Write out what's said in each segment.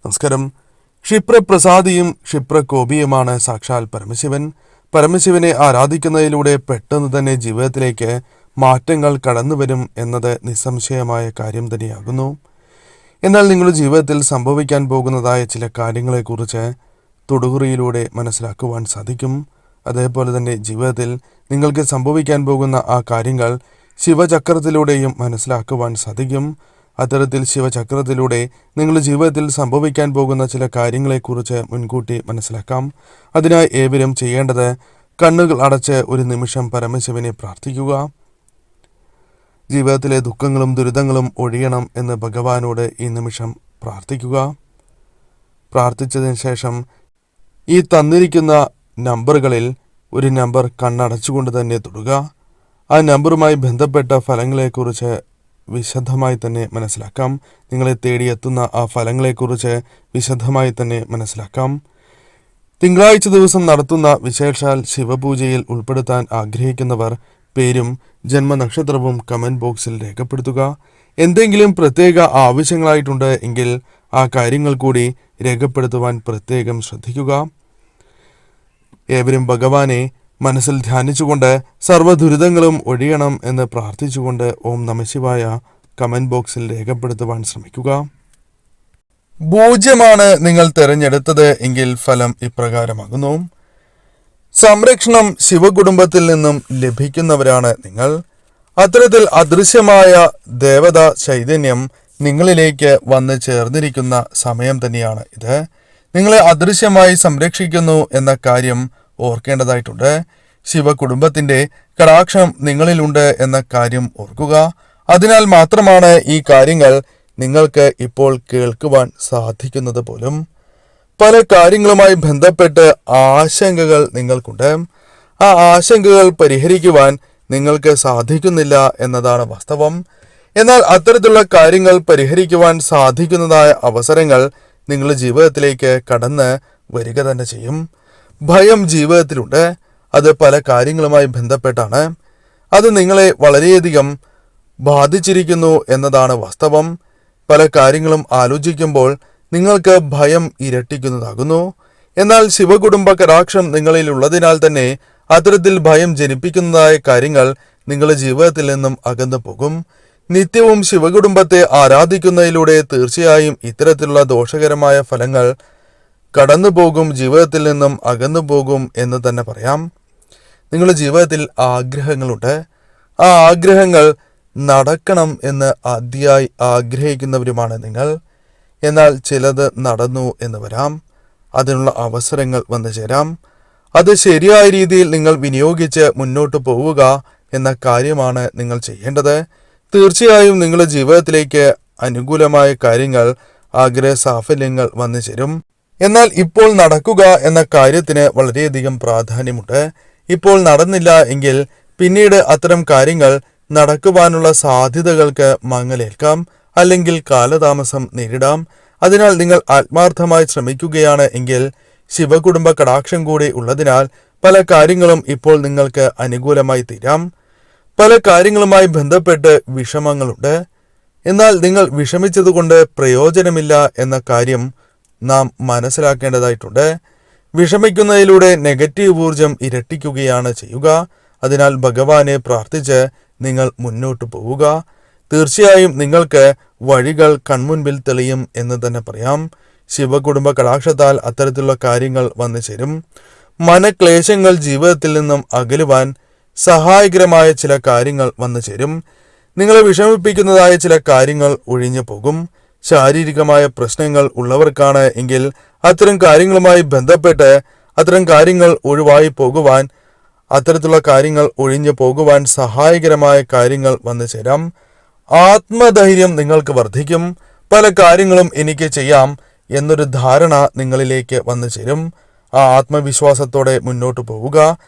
നമസ്കാരം. ക്ഷിപ്രപ്രസാദിയും ക്ഷിപ്രകോപിയുമാണ് സാക്ഷാൽ പരമശിവൻ. പരമശിവനെ ആരാധിക്കുന്നതിലൂടെ പെട്ടെന്ന് തന്നെ ജീവിതത്തിലേക്ക് മാറ്റങ്ങൾ കടന്നു വരും എന്നത് നിസ്സംശയമായ കാര്യം തന്നെയാകുന്നു. എന്നാൽ നിങ്ങളുടെ ജീവിതത്തിൽ സംഭവിക്കാൻ പോകുന്നതായ ചില കാര്യങ്ങളെക്കുറിച്ച് തൊടുകുറിയിലൂടെ മനസ്സിലാക്കുവാൻ സാധിക്കും. അതേപോലെ തന്നെ ജീവിതത്തിൽ നിങ്ങൾക്ക് സംഭവിക്കാൻ പോകുന്ന ആ കാര്യങ്ങൾ ശിവചക്രത്തിലൂടെയും മനസ്സിലാക്കുവാൻ സാധിക്കും. അത്തരത്തിൽ ശിവചക്രത്തിലൂടെ നിങ്ങളുടെ ജീവിതത്തിൽ സംഭവിക്കാൻ പോകുന്ന ചില കാര്യങ്ങളെക്കുറിച്ച് മുൻകൂട്ടി മനസ്സിലാക്കാം. അതിനായി ഏവരും ചെയ്യേണ്ടത് കണ്ണുകൾ അടച്ച് ഒരു നിമിഷം പരമശിവനെ പ്രാർത്ഥിക്കുക. ജീവിതത്തിലെ ദുഃഖങ്ങളും ദുരിതങ്ങളും ഒഴിയണം എന്ന് ഭഗവാനോട് ഈ നിമിഷം പ്രാർത്ഥിക്കുക. പ്രാർത്ഥിച്ചതിന് ശേഷം ഈ തന്നിരിക്കുന്ന നമ്പറുകളിൽ ഒരു നമ്പർ കണ്ണടച്ചുകൊണ്ട് തന്നെ തൊടുക. ആ നമ്പറുമായി ബന്ധപ്പെട്ട ഫലങ്ങളെക്കുറിച്ച് വിശദമായി തന്നെ മനസ്സിലാക്കാം. നിങ്ങളെ തേടിയെത്തുന്ന ആ ഫലങ്ങളെക്കുറിച്ച് വിശദമായി തന്നെ മനസ്സിലാക്കാം. തിങ്കളാഴ്ച ദിവസം നടത്തുന്ന വിശേഷാൽ ശിവപൂജയിൽ ഉൾപ്പെടുത്താൻ ആഗ്രഹിക്കുന്നവർ പേരും ജന്മനക്ഷത്രവും കമൻറ്റ് ബോക്സിൽ രേഖപ്പെടുത്തുക. എന്തെങ്കിലും പ്രത്യേക ആവശ്യങ്ങളായിട്ടുണ്ട് എങ്കിൽ ആ കാര്യങ്ങൾ കൂടി രേഖപ്പെടുത്തുവാൻ പ്രത്യേകം ശ്രദ്ധിക്കുക. ഏവരും ഭഗവാനെ മനസ്സിൽ ധ്യാനിച്ചുകൊണ്ട് സർവ്വദുരിതങ്ങളും ഒഴിയണം എന്ന് പ്രാർത്ഥിച്ചുകൊണ്ട് ഓം നമഃശിവായ കമൻറ്റ് ബോക്സിൽ രേഖപ്പെടുത്തുവാൻ ശ്രമിക്കുക. 0 നിങ്ങൾ തിരഞ്ഞെടുത്തത് എങ്കിൽ ഫലം ഇപ്രകാരമാകുന്നു. സംരക്ഷണം ശിവകുടുംബത്തിൽ നിന്നും ലഭിക്കുന്നവരാണ് നിങ്ങൾ. അത്തരത്തിൽ അദൃശ്യമായ ദേവതാ ചൈതന്യം നിങ്ങളിലേക്ക് വന്ന് ചേർന്നിരിക്കുന്ന സമയം തന്നെയാണ് ഇത്. നിങ്ങളെ അദൃശ്യമായി സംരക്ഷിക്കുന്നു എന്ന കാര്യം ഓർക്കേണ്ടതായിട്ടുണ്ട്. ശിവകുടുംബത്തിന്റെ കടാക്ഷം നിങ്ങളിലുണ്ട് എന്ന കാര്യം ഓർക്കുക. അതിനാൽ മാത്രമാണ് ഈ കാര്യങ്ങൾ നിങ്ങൾക്ക് ഇപ്പോൾ കേൾക്കുവാൻ സാധിക്കുന്നത് പോലും. പല കാര്യങ്ങളുമായി ബന്ധപ്പെട്ട് ആശങ്കകൾ നിങ്ങൾക്കുണ്ട്. ആ ആശങ്കകൾ പരിഹരിക്കുവാൻ നിങ്ങൾക്ക് സാധിക്കുന്നില്ല എന്നതാണ് വാസ്തവം. എന്നാൽ അത്തരത്തിലുള്ള കാര്യങ്ങൾ പരിഹരിക്കുവാൻ സാധിക്കുന്നതായ അവസരങ്ങൾ നിങ്ങളുടെ ജീവിതത്തിലേക്ക് കടന്ന് വരിക തന്നെ ചെയ്യും. ഭയം ജീവിതത്തിലുണ്ട്. അത് പല കാര്യങ്ങളുമായി ബന്ധപ്പെട്ടാണ്. അത് നിങ്ങളെ വളരെയധികം ബാധിച്ചിരിക്കുന്നു എന്നതാണ് വാസ്തവം. പല കാര്യങ്ങളും ആലോചിക്കുമ്പോൾ നിങ്ങൾക്ക് ഭയം ഇരട്ടിക്കുന്നതാകുന്നു. എന്നാൽ ശിവകുടുംബ കടാക്ഷം നിങ്ങളിൽ ഉള്ളതിനാൽ തന്നെ അത്തരത്തിൽ ഭയം ജനിപ്പിക്കുന്നതായ കാര്യങ്ങൾ നിങ്ങളുടെ ജീവിതത്തിൽ നിന്നും അകന്നു പോകും. നിത്യവും ശിവകുടുംബത്തെ ആരാധിക്കുന്നതിലൂടെ തീർച്ചയായും ഇത്തരത്തിലുള്ള ദോഷകരമായ ഫലങ്ങൾ കടന്നു പോകും, ജീവിതത്തിൽ നിന്നും അകന്നു പോകും എന്ന് തന്നെ പറയാം. നിങ്ങളുടെ ജീവിതത്തിൽ ആഗ്രഹങ്ങളുണ്ട്. ആ ആഗ്രഹങ്ങൾ നടക്കണം എന്ന് അതിയായി ആഗ്രഹിക്കുന്നവരുമാണ് നിങ്ങൾ. എന്നാൽ ചിലത് നടന്നു എന്ന് വരാം. അതിനുള്ള അവസരങ്ങൾ വന്നു ചേരാം. അത് ശരിയായ രീതിയിൽ നിങ്ങൾ വിനിയോഗിച്ച് മുന്നോട്ട് പോവുക എന്ന കാര്യമാണ് നിങ്ങൾ ചെയ്യേണ്ടത്. തീർച്ചയായും നിങ്ങളുടെ ജീവിതത്തിലേക്ക് അനുകൂലമായ കാര്യങ്ങൾ, ആഗ്രഹ സാഫല്യങ്ങൾ വന്നു ചേരും. എന്നാൽ ഇപ്പോൾ നടക്കുക എന്ന കാര്യത്തിന് വളരെയധികം പ്രാധാന്യമുണ്ട്. ഇപ്പോൾ നടന്നില്ല എങ്കിൽ പിന്നീട് അത്തരം കാര്യങ്ങൾ നടക്കുവാനുള്ള സാധ്യതകൾക്ക് മങ്ങലേൽക്കാം, അല്ലെങ്കിൽ കാലതാമസം നേരിടാം. അതിനാൽ നിങ്ങൾ ആത്മാർത്ഥമായി ശ്രമിക്കുകയാണ് എങ്കിൽ ശിവകുടുംബ കടാക്ഷം കൂടി ഉള്ളതിനാൽ പല കാര്യങ്ങളും ഇപ്പോൾ നിങ്ങൾക്ക് അനുകൂലമായി തീരാം. പല കാര്യങ്ങളുമായി ബന്ധപ്പെട്ട് വിഷമങ്ങളുണ്ട്. എന്നാൽ നിങ്ങൾ വിഷമിച്ചതുകൊണ്ട് പ്രയോജനമില്ല എന്ന കാര്യം നാം മനസ്സിലാക്കേണ്ടതായിട്ടുണ്ട്. വിഷമിക്കുന്നതിലൂടെ നെഗറ്റീവ് ഊർജം ഇരട്ടിക്കുകയാണ് ചെയ്യുക. അതിനാൽ ഭഗവാനെ പ്രാർത്ഥിച്ച് നിങ്ങൾ മുന്നോട്ട് പോവുക. തീർച്ചയായും നിങ്ങൾക്ക് വഴികൾ കൺമുൻപിൽ തെളിയും എന്ന് തന്നെ പറയാം. ശിവകുടുംബ കടാക്ഷത്താൽ അത്തരത്തിലുള്ള കാര്യങ്ങൾ വന്നു ചേരും. മനക്ലേശങ്ങൾ ജീവിതത്തിൽ നിന്നും അകലുവാൻ സഹായകരമായ ചില കാര്യങ്ങൾ വന്നു ചേരും. നിങ്ങളെ വിഷമിപ്പിക്കുന്നതായ ചില കാര്യങ്ങൾ ഒഴിഞ്ഞു പോകും. ശാരീരികമായ പ്രശ്നങ്ങൾ ഉള്ളവർക്കാണ് എങ്കിൽ അത്തരം കാര്യങ്ങളുമായി ബന്ധപ്പെട്ട് അത്തരം കാര്യങ്ങൾ ഒഴിവായി പോകുവാൻ, അത്തരത്തിലുള്ള കാര്യങ്ങൾ ഒഴിഞ്ഞു പോകുവാൻ സഹായകരമായ കാര്യങ്ങൾ വന്നു ചേരാം. ആത്മധൈര്യം നിങ്ങൾക്ക് വർദ്ധിക്കും. പല കാര്യങ്ങളും എനിക്ക് ചെയ്യാം എന്നൊരു ധാരണ നിങ്ങളിലേക്ക് വന്നു ചേരും. ആ ആത്മവിശ്വാസത്തോടെ മുന്നോട്ട് പോവുക.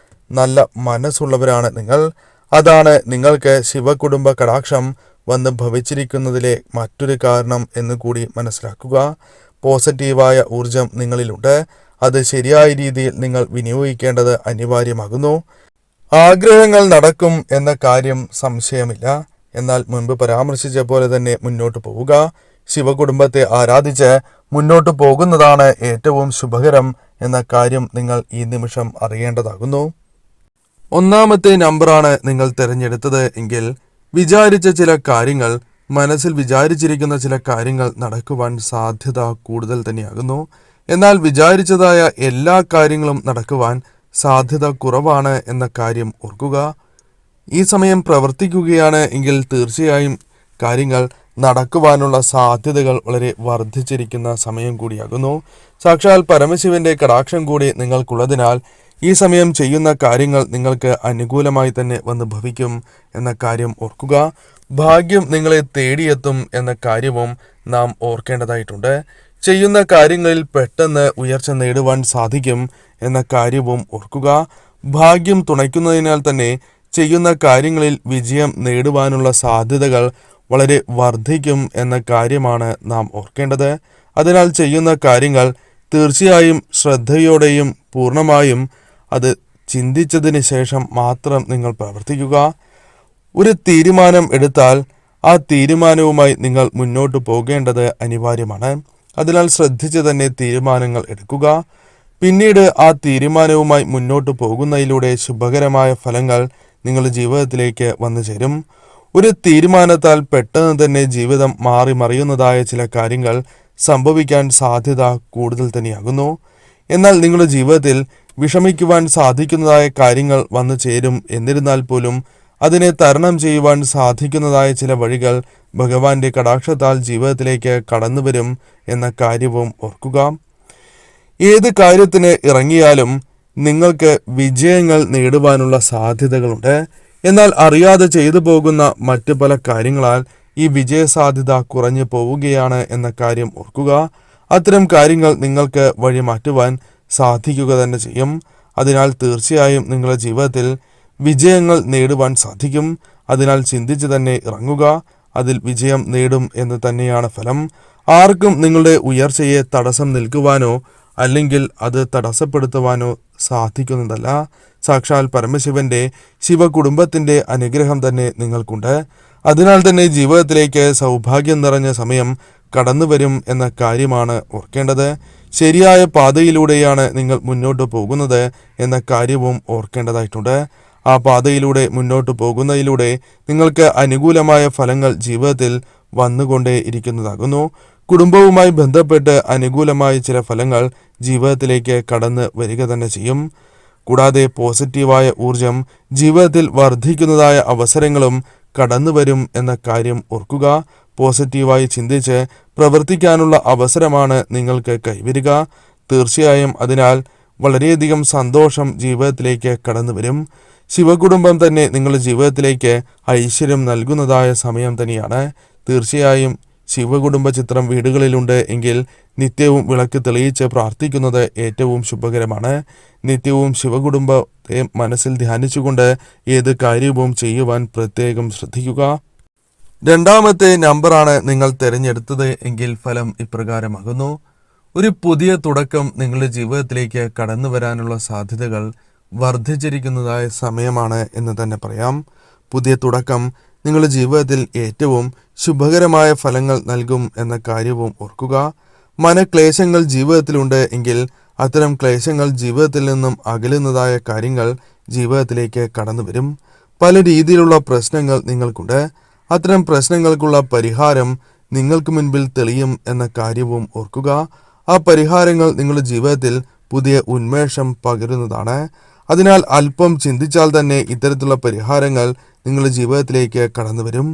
നല്ല മനസ്സുള്ളവരാണ് നിങ്ങൾ. അതാണ് നിങ്ങൾക്ക് ശിവകുടുംബ കടാക്ഷം വന്ന് ഭവിച്ചിരിക്കുന്നതിലെ മറ്റൊരു കാരണം എന്ന് കൂടി മനസ്സിലാക്കുക. പോസിറ്റീവായ ഊർജം നിങ്ങളിലുണ്ട്. അത് ശരിയായ രീതിയിൽ നിങ്ങൾ വിനിയോഗിക്കേണ്ടത് അനിവാര്യമാകുന്നു. ആഗ്രഹങ്ങൾ നടക്കും എന്ന കാര്യം സംശയമില്ല. എന്നാൽ മുൻപ് പരാമർശിച്ച പോലെ തന്നെ മുന്നോട്ട് പോവുക. ശിവകുടുംബത്തെ ആരാധിച്ച് മുന്നോട്ട് പോകുന്നതാണ് ഏറ്റവും ശുഭകരം എന്ന കാര്യം നിങ്ങൾ ഈ നിമിഷം അറിയേണ്ടതാകുന്നു. ഒന്നാമത്തെ നമ്പറാണ് നിങ്ങൾ തിരഞ്ഞെടുത്തത് എങ്കിൽ വിചാരിച്ച ചില കാര്യങ്ങൾ, മനസ്സിൽ വിചാരിച്ചിരിക്കുന്ന ചില കാര്യങ്ങൾ നടക്കുവാൻ സാധ്യത കൂടുതൽ തന്നെയാകുന്നു. എന്നാൽ വിചാരിച്ചതായ എല്ലാ കാര്യങ്ങളും നടക്കുവാൻ സാധ്യത കുറവാണ് എന്ന കാര്യം ഓർക്കുക. ഈ സമയം പ്രവർത്തിക്കുകയാണ് എങ്കിൽ തീർച്ചയായും കാര്യങ്ങൾ നടക്കുവാനുള്ള സാധ്യതകൾ വളരെ വർദ്ധിച്ചിരിക്കുന്ന സമയം കൂടിയാകുന്നു. സാക്ഷാൽ പരമശിവന്റെ കടാക്ഷം കൂടി നിങ്ങൾക്കുള്ളതിനാൽ ഈ സമയം ചെയ്യുന്ന കാര്യങ്ങൾ നിങ്ങൾക്ക് അനുകൂലമായി തന്നെ വന്ന് ഭവിക്കും എന്ന കാര്യം ഓർക്കുക. ഭാഗ്യം നിങ്ങളെ തേടിയെത്തും എന്ന കാര്യവും നാം ഓർക്കേണ്ടതായിട്ടുണ്ട്. ചെയ്യുന്ന കാര്യങ്ങളിൽ പെട്ടെന്ന് ഉയർച്ച നേടുവാൻ സാധിക്കും എന്ന കാര്യവും ഓർക്കുക. ഭാഗ്യം തുണയ്ക്കുന്നതിനാൽ തന്നെ ചെയ്യുന്ന കാര്യങ്ങളിൽ വിജയം നേടുവാനുള്ള സാധ്യതകൾ വളരെ വർദ്ധിക്കും എന്ന കാര്യമാണ് നാം ഓർക്കേണ്ടത്. അതിനാൽ ചെയ്യുന്ന കാര്യങ്ങൾ തീർച്ചയായും ശ്രദ്ധയോടെയും പൂർണ്ണമായും അത് ചിന്തിച്ചതിന് ശേഷം മാത്രം നിങ്ങൾ പ്രവർത്തിക്കുക. ഒരു തീരുമാനം എടുത്താൽ ആ തീരുമാനവുമായി നിങ്ങൾ മുന്നോട്ട് പോകേണ്ടത് അനിവാര്യമാണ്. അതിനാൽ ശ്രദ്ധിച്ച് തന്നെ തീരുമാനങ്ങൾ എടുക്കുക. പിന്നീട് ആ തീരുമാനവുമായി മുന്നോട്ട് പോകുന്നതിലൂടെ ശുഭകരമായ ഫലങ്ങൾ നിങ്ങളുടെ ജീവിതത്തിലേക്ക് വന്നു ചേരും. ഒരു തീരുമാനത്താൽ പെട്ടെന്ന് തന്നെ ജീവിതം മാറി മറിയുന്നതായ ചില കാര്യങ്ങൾ സംഭവിക്കാൻ സാധ്യത കൂടുതൽ തന്നെയാകുന്നു. എന്നാൽ നിങ്ങളുടെ ജീവിതത്തിൽ വിഷമിക്കുവാൻ സാധിക്കുന്നതായ കാര്യങ്ങൾ വന്നു ചേരും. എന്നിരുന്നാൽ പോലും അതിനെ തരണം ചെയ്യുവാൻ സാധിക്കുന്നതായ ചില വഴികൾ ഭഗവാന്റെ കടാക്ഷത്താൽ ജീവിതത്തിലേക്ക് കടന്നു വരും എന്ന കാര്യവും ഓർക്കുക. ഏത് കാര്യത്തിന് ഇറങ്ങിയാലും നിങ്ങൾക്ക് വിജയങ്ങൾ നേടുവാനുള്ള സാധ്യതകളുണ്ട്. എന്നാൽ അറിയാതെ ചെയ്തു പോകുന്ന മറ്റു പല കാര്യങ്ങളാൽ ഈ വിജയസാധ്യത കുറഞ്ഞു പോവുകയാണ് എന്ന കാര്യം ഓർക്കുക. അത്തരം കാര്യങ്ങൾ നിങ്ങൾക്ക് വഴി മാറ്റുവാൻ സാധിക്കുക തന്നെ ചെയ്യും. അതിനാൽ തീർച്ചയായും നിങ്ങളുടെ ജീവിതത്തിൽ വിജയങ്ങൾ നേടുവാൻ സാധിക്കും. അതിനാൽ ചിന്തിച്ച് തന്നെ ഇറങ്ങുക. അതിൽ വിജയം നേടും എന്ന് തന്നെയാണ് ഫലം. ആർക്കും നിങ്ങളുടെ ഉയർച്ചയെ തടസ്സം നിൽക്കുവാനോ അല്ലെങ്കിൽ അത് തടസ്സപ്പെടുത്തുവാനോ സാധിക്കുന്നതല്ല. സാക്ഷാൽ പരമശിവന്റെ ശിവകുടുംബത്തിന്റെ അനുഗ്രഹം തന്നെ നിങ്ങൾക്കുണ്ട്. അതിനാൽ തന്നെ ജീവിതത്തിലേക്ക് സൗഭാഗ്യം നിറഞ്ഞ സമയം കടന്നു വരും എന്ന കാര്യമാണ് ഓർക്കേണ്ടത്. ശരിയായ പാതയിലൂടെയാണ് നിങ്ങൾ മുന്നോട്ട് പോകുന്നത് എന്ന കാര്യവും ഓർക്കേണ്ടതായിട്ടുണ്ട്. ആ പാതയിലൂടെ മുന്നോട്ട് പോകുന്നതിലൂടെ നിങ്ങൾക്ക് അനുകൂലമായ ഫലങ്ങൾ ജീവിതത്തിൽ വന്നുകൊണ്ടേ ഇരിക്കുന്നതാകുന്നു. കുടുംബവുമായി ബന്ധപ്പെട്ട് അനുകൂലമായ ചില ഫലങ്ങൾ ജീവിതത്തിലേക്ക് കടന്ന് വരിക തന്നെ ചെയ്യും. കൂടാതെ പോസിറ്റീവായ ഊർജം ജീവിതത്തിൽ വർദ്ധിക്കുന്നതായ അവസരങ്ങളും കടന്നു വരും എന്ന കാര്യം ഓർക്കുക. പോസിറ്റീവായി ചിന്തിച്ച് പ്രവർത്തിക്കാനുള്ള അവസരമാണ് നിങ്ങൾക്ക് കൈവരിക. തീർച്ചയായും അതിനാൽ വളരെയധികം സന്തോഷം ജീവിതത്തിലേക്ക് കടന്നു വരും. ശിവകുടുംബം തന്നെ നിങ്ങളുടെ ജീവിതത്തിലേക്ക് ഐശ്വര്യം നൽകുന്നതായ സമയം തന്നെയാണ്. തീർച്ചയായും ശിവകുടുംബ ചിത്രം വീടുകളിലുണ്ട് എങ്കിൽ നിത്യവും വിളക്ക് തെളിയിച്ച് പ്രാർത്ഥിക്കുന്നത് ഏറ്റവും ശുഭകരമാണ്. നിത്യവും ശിവകുടുംബത്തെ മനസ്സിൽ ധ്യാനിച്ചുകൊണ്ട് ഏത് കാര്യവും ചെയ്യുവാൻ പ്രത്യേകം ശ്രദ്ധിക്കുക. രണ്ടാമത്തെ നമ്പറാണ് നിങ്ങൾ തിരഞ്ഞെടുത്തത് എങ്കിൽ ഫലം ഇപ്രകാരമാകുന്നു. ഒരു പുതിയ തുടക്കം നിങ്ങളുടെ ജീവിതത്തിലേക്ക് കടന്നു വരാനുള്ള സാധ്യതകൾ വർദ്ധിച്ചിരിക്കുന്നതായ സമയമാണ് എന്ന് തന്നെ പറയാം. പുതിയ തുടക്കം നിങ്ങളുടെ ജീവിതത്തിൽ ഏറ്റവും ശുഭകരമായ ഫലങ്ങൾ നൽകും എന്ന കാര്യവും ഓർക്കുക. മനക്ലേശങ്ങൾ ജീവിതത്തിലുണ്ട് എങ്കിൽ അത്തരം ക്ലേശങ്ങൾ ജീവിതത്തിൽ നിന്നും അകലുന്നതായ കാര്യങ്ങൾ ജീവിതത്തിലേക്ക് കടന്നു വരും. പല രീതിയിലുള്ള പ്രശ്നങ്ങൾ നിങ്ങൾക്കുണ്ട്. അത്തരം പ്രശ്നങ്ങൾക്കുള്ള പരിഹാരം നിങ്ങൾക്ക് മുൻപിൽ തെളിയും എന്ന കാര്യവും ഓർക്കുക. ആ പരിഹാരങ്ങൾ നിങ്ങളുടെ ജീവിതത്തിൽ പുതിയ ഉന്മേഷം പകരുന്നതാണ്. അതിനാൽ അല്പം ചിന്തിച്ചാൽ തന്നെ ഇത്തരത്തിലുള്ള പരിഹാരങ്ങൾ നിങ്ങളുടെ ജീവിതത്തിലേക്ക് കടന്നു വരും.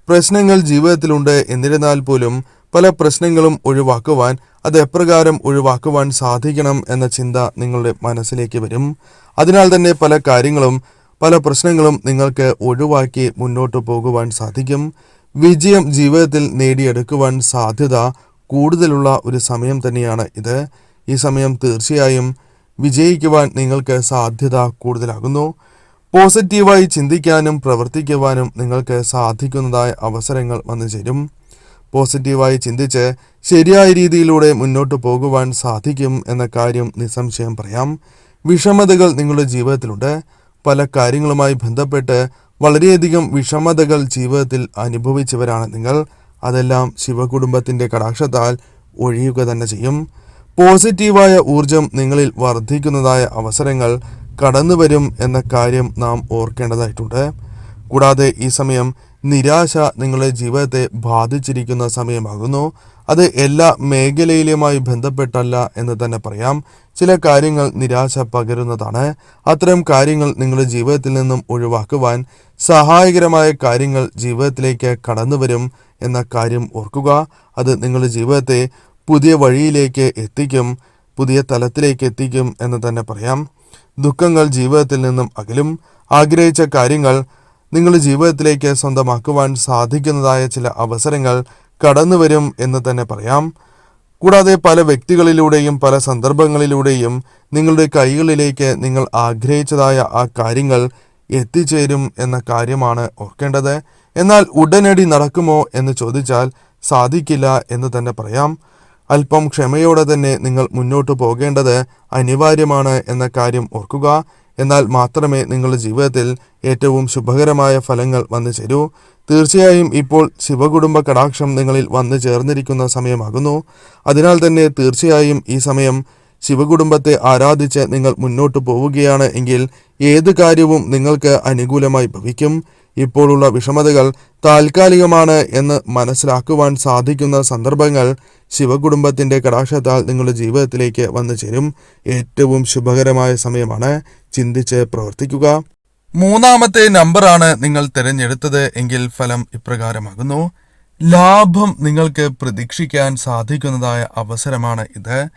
പ്രശ്നങ്ങൾ ജീവിതത്തിലുണ്ട്. എന്നിരുന്നാൽ പോലും പല പ്രശ്നങ്ങളും ഒഴിവാക്കുവാൻ, അത് എപ്രകാരം ഒഴിവാക്കുവാൻ സാധിക്കണം എന്ന ചിന്ത നിങ്ങളുടെ മനസ്സിലേക്ക് വരും. അതിനാൽ തന്നെ പല കാര്യങ്ങളും പല പ്രശ്നങ്ങളും നിങ്ങൾക്ക് ഒഴിവാക്കി മുന്നോട്ട് പോകുവാൻ സാധിക്കും. വിജയം ജീവിതത്തിൽ നേടിയെടുക്കുവാൻ സാധ്യത കൂടുതലുള്ള ഒരു സമയം തന്നെയാണ് ഇത്. ഈ സമയം തീർച്ചയായും വിജയിക്കുവാൻ നിങ്ങൾക്ക് സാധ്യത കൂടുതലാകുന്നു. പോസിറ്റീവായി ചിന്തിക്കാനും പ്രവർത്തിക്കുവാനും നിങ്ങൾക്ക് സാധിക്കുന്നതായ അവസരങ്ങൾ വന്നു ചേരും. പോസിറ്റീവായി ചിന്തിച്ച് ശരിയായ രീതിയിലൂടെ മുന്നോട്ട് പോകുവാൻ സാധിക്കും എന്ന കാര്യം നിസ്സംശയം പറയാം. വിഷമതകൾ നിങ്ങളുടെ ജീവിതത്തിലുണ്ട്. പല കാര്യങ്ങളുമായി ബന്ധപ്പെട്ട് വളരെയധികം വിഷമതകൾ ജീവിതത്തിൽ അനുഭവിച്ചവരാണ് നിങ്ങൾ. അതെല്ലാം ശിവകുടുംബത്തിൻ്റെ കടാക്ഷത്താൽ ഒഴിയുക തന്നെ ചെയ്യും. പോസിറ്റീവായ ഊർജം നിങ്ങളിൽ വർദ്ധിക്കുന്നതായ അവസരങ്ങൾ കടന്നുവരും എന്ന കാര്യം നാം ഓർക്കേണ്ടതായിട്ടുണ്ട്. കൂടാതെ ഈ സമയം നിരാശ നിങ്ങളുടെ ജീവിതത്തെ ബാധിച്ചിരിക്കുന്ന സമയമാകുന്നു. അത് എല്ലാ മേഖലയിലുമായി ബന്ധപ്പെട്ടല്ല എന്ന് തന്നെ പറയാം. ചില കാര്യങ്ങൾ നിരാശ പകരുന്നതാണ്. അത്തരം കാര്യങ്ങൾ നിങ്ങളുടെ ജീവിതത്തിൽ നിന്നും ഒഴിവാക്കുവാൻ സഹായകരമായ കാര്യങ്ങൾ ജീവിതത്തിലേക്ക് കടന്നുവരും എന്ന കാര്യം ഓർക്കുക. അത് നിങ്ങളുടെ ജീവിതത്തെ പുതിയ വഴിയിലേക്ക് എത്തിക്കും, പുതിയ തലത്തിലേക്ക് എത്തിക്കും എന്ന് തന്നെ പറയാം. ദുഃഖങ്ങൾ ജീവിതത്തിൽ നിന്നും അകലും. ആഗ്രഹിച്ച കാര്യങ്ങൾ നിങ്ങളുടെ ജീവിതത്തിലേക്ക് സ്വന്തമാക്കുവാൻ സാധിക്കുന്നതായ ചില അവസരങ്ങൾ കടന്നുവരും എന്ന് തന്നെ പറയാം. കൂടാതെ പല വ്യക്തികളിലൂടെയും പല സന്ദർഭങ്ങളിലൂടെയും നിങ്ങളുടെ കൈകളിലേക്ക് നിങ്ങൾ ആഗ്രഹിച്ചതായ ആ കാര്യങ്ങൾ എത്തിച്ചേരും എന്ന കാര്യമാണ് ഓർക്കേണ്ടത്. എന്നാൽ ഉടനടി നടക്കുമോ എന്ന് ചോദിച്ചാൽ സാധിക്കില്ല എന്ന് തന്നെ പറയാം. അല്പം ക്ഷമയോടെ തന്നെ നിങ്ങൾ മുന്നോട്ട് പോകേണ്ടത് അനിവാര്യമാണ് എന്ന കാര്യം ഓർക്കുക. എന്നാൽ മാത്രമേ നിങ്ങളുടെ ജീവിതത്തിൽ ഏറ്റവും ശുഭകരമായ ഫലങ്ങൾ വന്നു ചേരൂ. തീർച്ചയായും ഇപ്പോൾ ശിവകുടുംബ കടാക്ഷം നിങ്ങളിൽ വന്നു ചേർന്നിരിക്കുന്ന സമയമാകുന്നു. അതിനാൽ തന്നെ തീർച്ചയായും ഈ സമയം ശിവകുടുംബത്തെ ആരാധിച്ച് നിങ്ങൾ മുന്നോട്ട് പോവുകയാണ് എങ്കിൽ ഏത് കാര്യവും നിങ്ങൾക്ക് അനുകൂലമായി ഭവിക്കും. ഇപ്പോഴുള്ള വിഷമതകൾ താൽക്കാലികമാണ് എന്ന് മനസ്സിലാക്കുവാൻ സാധിക്കുന്ന സന്ദർഭങ്ങൾ ശിവകുടുംബത്തിൻ്റെ കടാക്ഷത്താൽ നിങ്ങളുടെ ജീവിതത്തിലേക്ക് വന്നു ചേരും. ഏറ്റവും ശുഭകരമായ സമയമാണ്. ചിന്തിച്ച് പ്രവർത്തിക്കുക. മൂന്നാമത്തെ നമ്പറാണ് നിങ്ങൾ തിരഞ്ഞെടുത്തത് എങ്കിൽ ഫലം ഇപ്രകാരമാകുന്നു. ലാഭം നിങ്ങൾക്ക് പ്രതീക്ഷിക്കാൻ സാധിക്കുന്നതായ അവസരമാണ് ഇത്.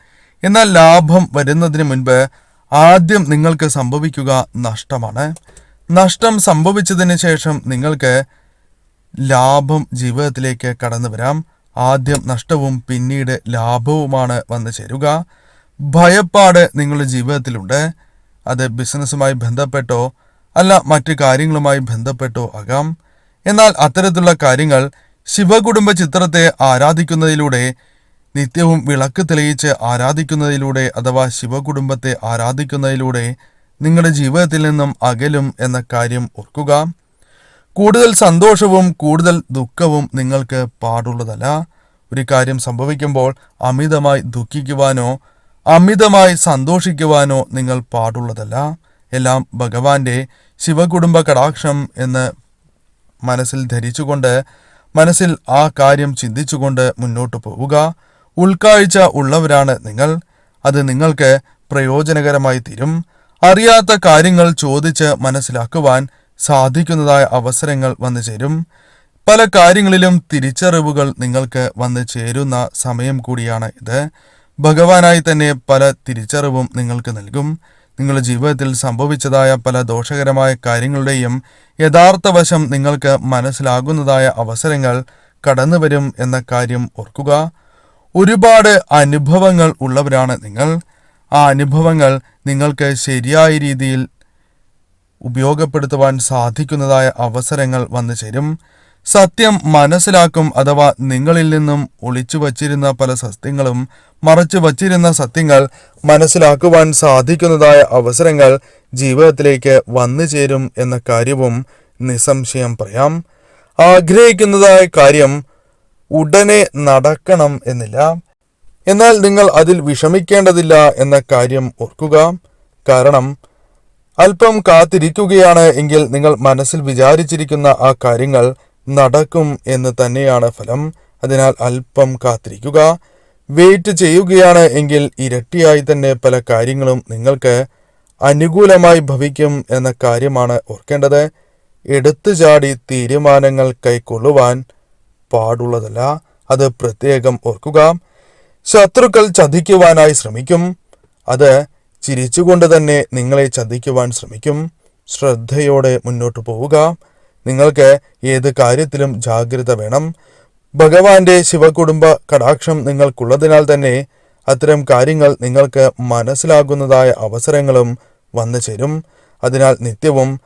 എന്നാൽ ലാഭം വരുന്നതിന് മുൻപ് ആദ്യം നിങ്ങൾക്ക് സംഭവിക്കുക നഷ്ടമാണ്. നഷ്ടം സംഭവിച്ചതിന് ശേഷം നിങ്ങൾക്ക് ലാഭം ജീവിതത്തിലേക്ക് കടന്നു വരാം. ആദ്യം നഷ്ടവും പിന്നീട് ലാഭവുമാണ് വന്നു ചേരുക. ഭയപ്പാട് നിങ്ങളുടെ ജീവിതത്തിലുണ്ട്. അത് ബിസിനസ്സുമായി ബന്ധപ്പെട്ടോ അല്ല മറ്റു കാര്യങ്ങളുമായി ബന്ധപ്പെട്ടോ ആകാം. എന്നാൽ അത്തരത്തിലുള്ള കാര്യങ്ങൾ ശിവകുടുംബ ചിത്രത്തെ ആരാധിക്കുന്നതിലൂടെ, നിത്യവും വിളക്ക് തെളിയിച്ച് ആരാധിക്കുന്നതിലൂടെ അഥവാ ശിവകുടുംബത്തെ ആരാധിക്കുന്നതിലൂടെ നിങ്ങളുടെ ജീവിതത്തിൽ നിന്നും അകലും എന്ന കാര്യം ഓർക്കുക. കൂടുതൽ സന്തോഷവും കൂടുതൽ ദുഃഖവും നിങ്ങൾക്ക് പാടുള്ളതല്ല. ഒരു കാര്യം സംഭവിക്കുമ്പോൾ അമിതമായി ദുഃഖിക്കുവാനോ അമിതമായി സന്തോഷിക്കുവാനോ നിങ്ങൾ പാടുള്ളതല്ല. എല്ലാം ഭഗവാന്റെ ശിവകുടുംബ കടാക്ഷം എന്ന് മനസ്സിൽ ധരിച്ചുകൊണ്ട്, മനസ്സിൽ ആ കാര്യം ചിന്തിച്ചുകൊണ്ട് മുന്നോട്ട് പോവുക. ഉൾക്കാഴ്ച ഉള്ളവരാണ് നിങ്ങൾ. അത് നിങ്ങൾക്ക് പ്രയോജനകരമായി തീരും. അറിയാത്ത കാര്യങ്ങൾ ചോദിച്ച് മനസ്സിലാക്കുവാൻ സാധിക്കുന്നതായ അവസരങ്ങൾ വന്നു ചേരും. പല കാര്യങ്ങളിലും തിരിച്ചറിവുകൾ നിങ്ങൾക്ക് വന്നു ചേരുന്ന സമയം കൂടിയാണ് ഇത്. ഭഗവാനായി തന്നെ പല തിരിച്ചറിവും നിങ്ങൾക്ക് നൽകും. നിങ്ങളുടെ ജീവിതത്തിൽ സംഭവിച്ചതായ പല ദോഷകരമായ കാര്യങ്ങളുടെയും യഥാർത്ഥ വശം നിങ്ങൾക്ക് മനസ്സിലാകുന്നതായ അവസരങ്ങൾ കടന്നുവരും എന്ന കാര്യം ഓർക്കുക. ഒരുപാട് അനുഭവങ്ങൾ ഉള്ളവരാണ് നിങ്ങൾ. ആ അനുഭവങ്ങൾ നിങ്ങൾക്ക് ശരിയായ രീതിയിൽ ഉപയോഗപ്പെടുത്തുവാൻ സാധിക്കുന്നതായ അവസരങ്ങൾ വന്നു ചേരും. സത്യം മനസ്സിലാക്കും. അഥവാ നിങ്ങളിൽ നിന്നും ഒളിച്ചു വച്ചിരുന്ന പല സത്യങ്ങളും, മറച്ചു വച്ചിരുന്ന സത്യങ്ങൾ മനസ്സിലാക്കുവാൻ സാധിക്കുന്നതായ അവസരങ്ങൾ ജീവിതത്തിലേക്ക് വന്നു ചേരും എന്ന കാര്യവും നിസ്സംശയം പറയാം. ആഗ്രഹിക്കുന്നതായ കാര്യം ഉടനെ നടക്കണം എന്നില്ല. എന്നാൽ നിങ്ങൾ അതിൽ വിഷമിക്കേണ്ടതില്ല എന്ന കാര്യം ഓർക്കുക. കാരണം അല്പം കാത്തിരിക്കുകയാണ് എങ്കിൽ നിങ്ങൾ മനസ്സിൽ വിചാരിച്ചിരിക്കുന്ന ആ കാര്യങ്ങൾ നടക്കും എന്ന് തന്നെയാണ് ഫലം. അതിനാൽ അല്പം കാത്തിരിക്കുക. വെയിറ്റ് ചെയ്യുകയാണ് എങ്കിൽ ഇരട്ടിയായി തന്നെ പല കാര്യങ്ങളും നിങ്ങൾക്ക് അനുകൂലമായി ഭവിക്കും എന്ന കാര്യമാണ് ഓർക്കേണ്ടത്. എടുത്തുചാടി തീരുമാനങ്ങൾ കൈക്കൊള്ളുവാൻ പാടുള്ളതല്ല. അത് പ്രത്യേകം ഓർക്കുക. ശത്രുക്കൾ ചതിക്കുവാനായി ശ്രമിക്കും. അത് ചിരിച്ചുകൊണ്ട് തന്നെ നിങ്ങളെ ചതിക്കുവാൻ ശ്രമിക്കും. ശ്രദ്ധയോടെ മുന്നോട്ട് പോവുക. നിങ്ങൾക്ക് ഏത് കാര്യത്തിലും ജാഗ്രത വേണം. ഭഗവാന്റെ ശിവകുടുംബ കടാക്ഷം നിങ്ങൾക്കുള്ളതിനാൽ തന്നെ അത്തരം കാര്യങ്ങൾ നിങ്ങൾക്ക് മനസ്സിലാകുന്നതായ അവസരങ്ങളും വന്നു ചേരും. അതിനാൽ നിത്യവും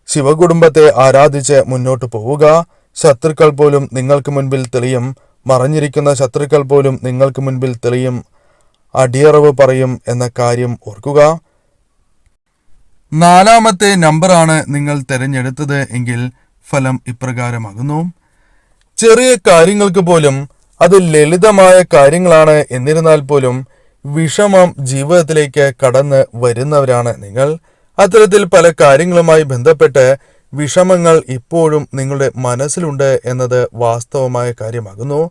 ശിവകുടുംബത്തെ ആരാധിച്ച് മുന്നോട്ട് പോവുക. ശത്രുക്കൾ പോലും നിങ്ങൾക്ക് മുൻപിൽ തെളിയും. മറഞ്ഞിരിക്കുന്ന ശത്രുക്കൾ പോലും നിങ്ങൾക്ക് മുൻപിൽ തെളിയും, അടിയറവ് പറയും എന്ന കാര്യം ഓർക്കുക. നാലാമത്തെ നമ്പറാണ് നിങ്ങൾ തിരഞ്ഞെടുത്തത് എങ്കിൽ ഫലം ഇപ്രകാരമാകുന്നു. ചെറിയ കാര്യങ്ങൾക്ക് പോലും അത് ലളിതമായ കാര്യങ്ങളാണ്. എന്നിരുന്നാൽ പോലും വിഷമം ജീവിതത്തിലേക്ക് കടന്ന് വരുന്നവരാണ് നിങ്ങൾ. അത്തരത്തിൽ പല കാര്യങ്ങളുമായി ബന്ധപ്പെട്ട് വിഷമങ്ങൾ ഇപ്പോഴും നിങ്ങളുടെ മനസ്സിലുണ്ട് എന്നത് വാസ്തവമായ കാര്യമാകുന്നു.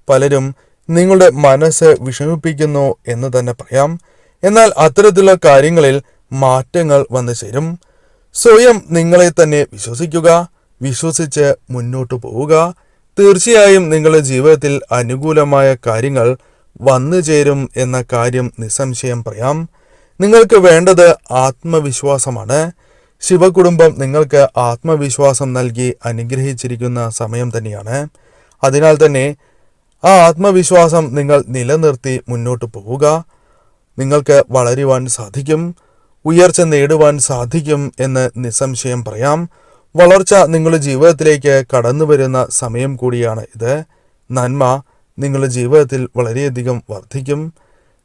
പലരും നിങ്ങളുടെ മനസ്സ് വിഷമിപ്പിക്കുന്നു എന്ന് തന്നെ പറയാം. എന്നാൽ അത്തരത്തിലുള്ള കാര്യങ്ങളിൽ മാറ്റങ്ങൾ വന്നു ചേരും. സ്വയം നിങ്ങളെ തന്നെ വിശ്വസിക്കുക, വിശ്വസിച്ച് മുന്നോട്ടു പോവുക. തീർച്ചയായും നിങ്ങളുടെ ജീവിതത്തിൽ അനുകൂലമായ കാര്യങ്ങൾ വന്നു ചേരും എന്ന കാര്യം നിസ്സംശയം പറയാം. നിങ്ങൾക്ക് വേണ്ടത് ആത്മവിശ്വാസമാണ്. ശിവകുടുംബം നിങ്ങൾക്ക് ആത്മവിശ്വാസം നൽകി അനുഗ്രഹിച്ചിരിക്കുന്ന സമയം തന്നെയാണ്. അതിനാൽ തന്നെ ആ ആത്മവിശ്വാസം നിങ്ങൾ നിലനിർത്തി മുന്നോട്ട് പോവുക. നിങ്ങൾക്ക് വളരുവാൻ സാധിക്കും, ഉയർച്ച നേടുവാൻ സാധിക്കും എന്ന് നിസ്സംശയം പറയാം. വളർച്ച നിങ്ങളുടെ ജീവിതത്തിലേക്ക് കടന്നു വരുന്ന സമയം കൂടിയാണ് ഇത്. നന്മ നിങ്ങളുടെ ജീവിതത്തിൽ വളരെയധികം വർദ്ധിക്കും.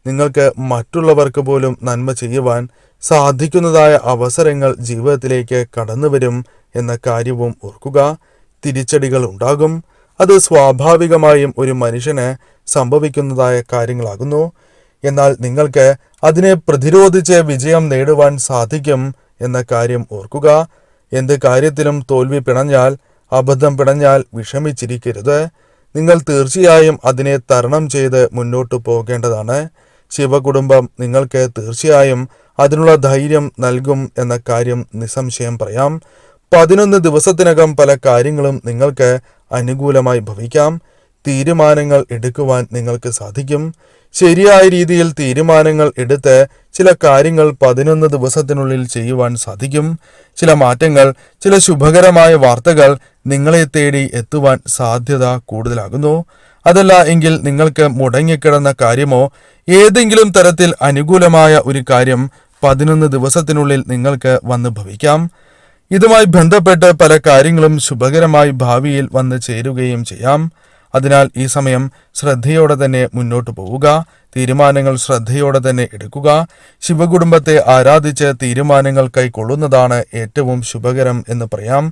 നിങ്ങൾക്ക് മറ്റുള്ളവർക്ക് പോലും നന്മ ചെയ്യുവാൻ സാധിക്കുന്നതായ അവസരങ്ങൾ ജീവിതത്തിലേക്ക് കടന്നു വരും എന്ന കാര്യവും ഓർക്കുക. തിരിച്ചടികൾ ഉണ്ടാകും. അത് സ്വാഭാവികമായും ഒരു മനുഷ്യന് സംഭവിക്കുന്നതായ കാര്യങ്ങളാകുന്നു. എന്നാൽ നിങ്ങൾക്ക് അതിനെ പ്രതിരോധിച്ച് വിജയം നേടുവാൻ സാധിക്കും എന്ന കാര്യം ഓർക്കുക. എന്ത് കാര്യത്തിലും തോൽവി പിണഞ്ഞാൽ, അബദ്ധം പിണഞ്ഞാൽ വിഷമിച്ചിരിക്കരുത്. നിങ്ങൾ തീർച്ചയായും അതിനെ തരണം ചെയ്ത് മുന്നോട്ടു പോകേണ്ടതാണ്. ശിവകുടുംബം നിങ്ങൾക്ക് തീർച്ചയായും അതിനുള്ള ധൈര്യം നൽകും എന്ന കാര്യം നിസ്സംശയം പറയാം. 11 ദിവസത്തിനകം പല കാര്യങ്ങളും നിങ്ങൾക്ക് അനുകൂലമായി ഭവിക്കാം. തീരുമാനങ്ങൾ എടുക്കുവാൻ നിങ്ങൾക്ക് സാധിക്കും. ശരിയായ രീതിയിൽ തീരുമാനങ്ങൾ എടുത്ത് ചില കാര്യങ്ങൾ 11 ദിവസത്തിനുള്ളിൽ ചെയ്യുവാൻ സാധിക്കും. ചില മാറ്റങ്ങൾ, ചില ശുഭകരമായ വാർത്തകൾ നിങ്ങളെ തേടി എത്തുവാൻ സാധ്യത കൂടുതലാകുന്നു. അതല്ല എങ്കിൽ നിങ്ങൾക്ക് മുടങ്ങിക്കിടന്ന കാര്യമോ ഏതെങ്കിലും തരത്തിൽ അനുകൂലമായ ഒരു കാര്യം 11 ദിവസത്തിനുള്ളിൽ നിങ്ങൾക്ക് വന്ന് ഭവിക്കാം. ഇതുമായി ബന്ധപ്പെട്ട് പല കാര്യങ്ങളും ശുഭകരമായി ഭാവിയിൽ വന്ന് ചേരുകയും ചെയ്യാം. അതിനാൽ ഈ സമയം ശ്രദ്ധയോടെ തന്നെ മുന്നോട്ട് പോവുക. തീരുമാനങ്ങൾ ശ്രദ്ധയോടെ തന്നെ എടുക്കുക. ശിവകുടുംബത്തെ ആരാധിച്ച് തീരുമാനങ്ങൾ കൈക്കൊള്ളുന്നതാണ് ഏറ്റവും ശുഭകരം എന്ന് പറയാം.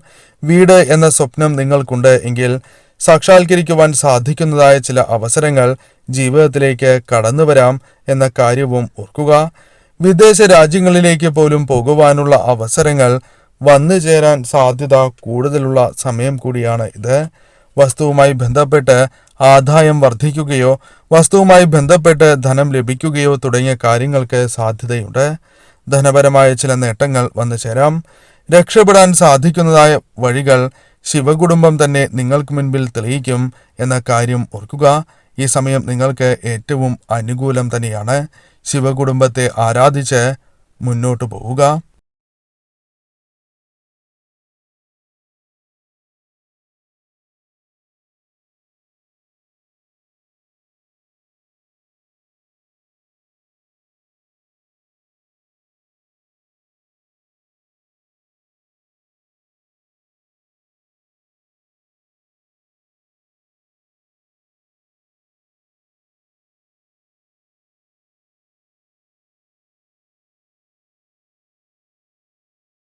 വീട് എന്ന സ്വപ്നം നിങ്ങൾക്കുണ്ട് എങ്കിൽ സാക്ഷാത്കരിക്കുവാൻ സാധിക്കുന്നതായ ചില അവസരങ്ങൾ ജീവിതത്തിലേക്ക് കടന്നു വരാം എന്ന കാര്യവും ഓർക്കുക. വിദേശ രാജ്യങ്ങളിലേക്ക് പോലും പോകുവാനുള്ള അവസരങ്ങൾ വന്നു ചേരാൻ സാധ്യത കൂടുതലുള്ള സമയം കൂടിയാണ് ഇത്. വസ്തുവുമായി ബന്ധപ്പെട്ട് ആദായം വർദ്ധിക്കുകയോ വസ്തുവുമായി ബന്ധപ്പെട്ട് ധനം ലഭിക്കുകയോ തുടങ്ങിയ കാര്യങ്ങൾക്ക് സാധ്യതയുണ്ട്. ധനപരമായ ചില നേട്ടങ്ങൾ വന്നു ചേരാം. രക്ഷപ്പെടാൻ സാധിക്കുന്നതായ വഴികൾ ശിവകുടുംബം തന്നെ നിങ്ങൾക്ക് മുൻപിൽ തെളിയിക്കും എന്ന കാര്യം ഓർക്കുക. ഈ സമയം നിങ്ങൾക്ക് ഏറ്റവും അനുകൂലം തന്നെയാണ്. ശിവകുടുംബത്തെ ആരാധിച്ച് മുന്നോട്ടു പോവുക.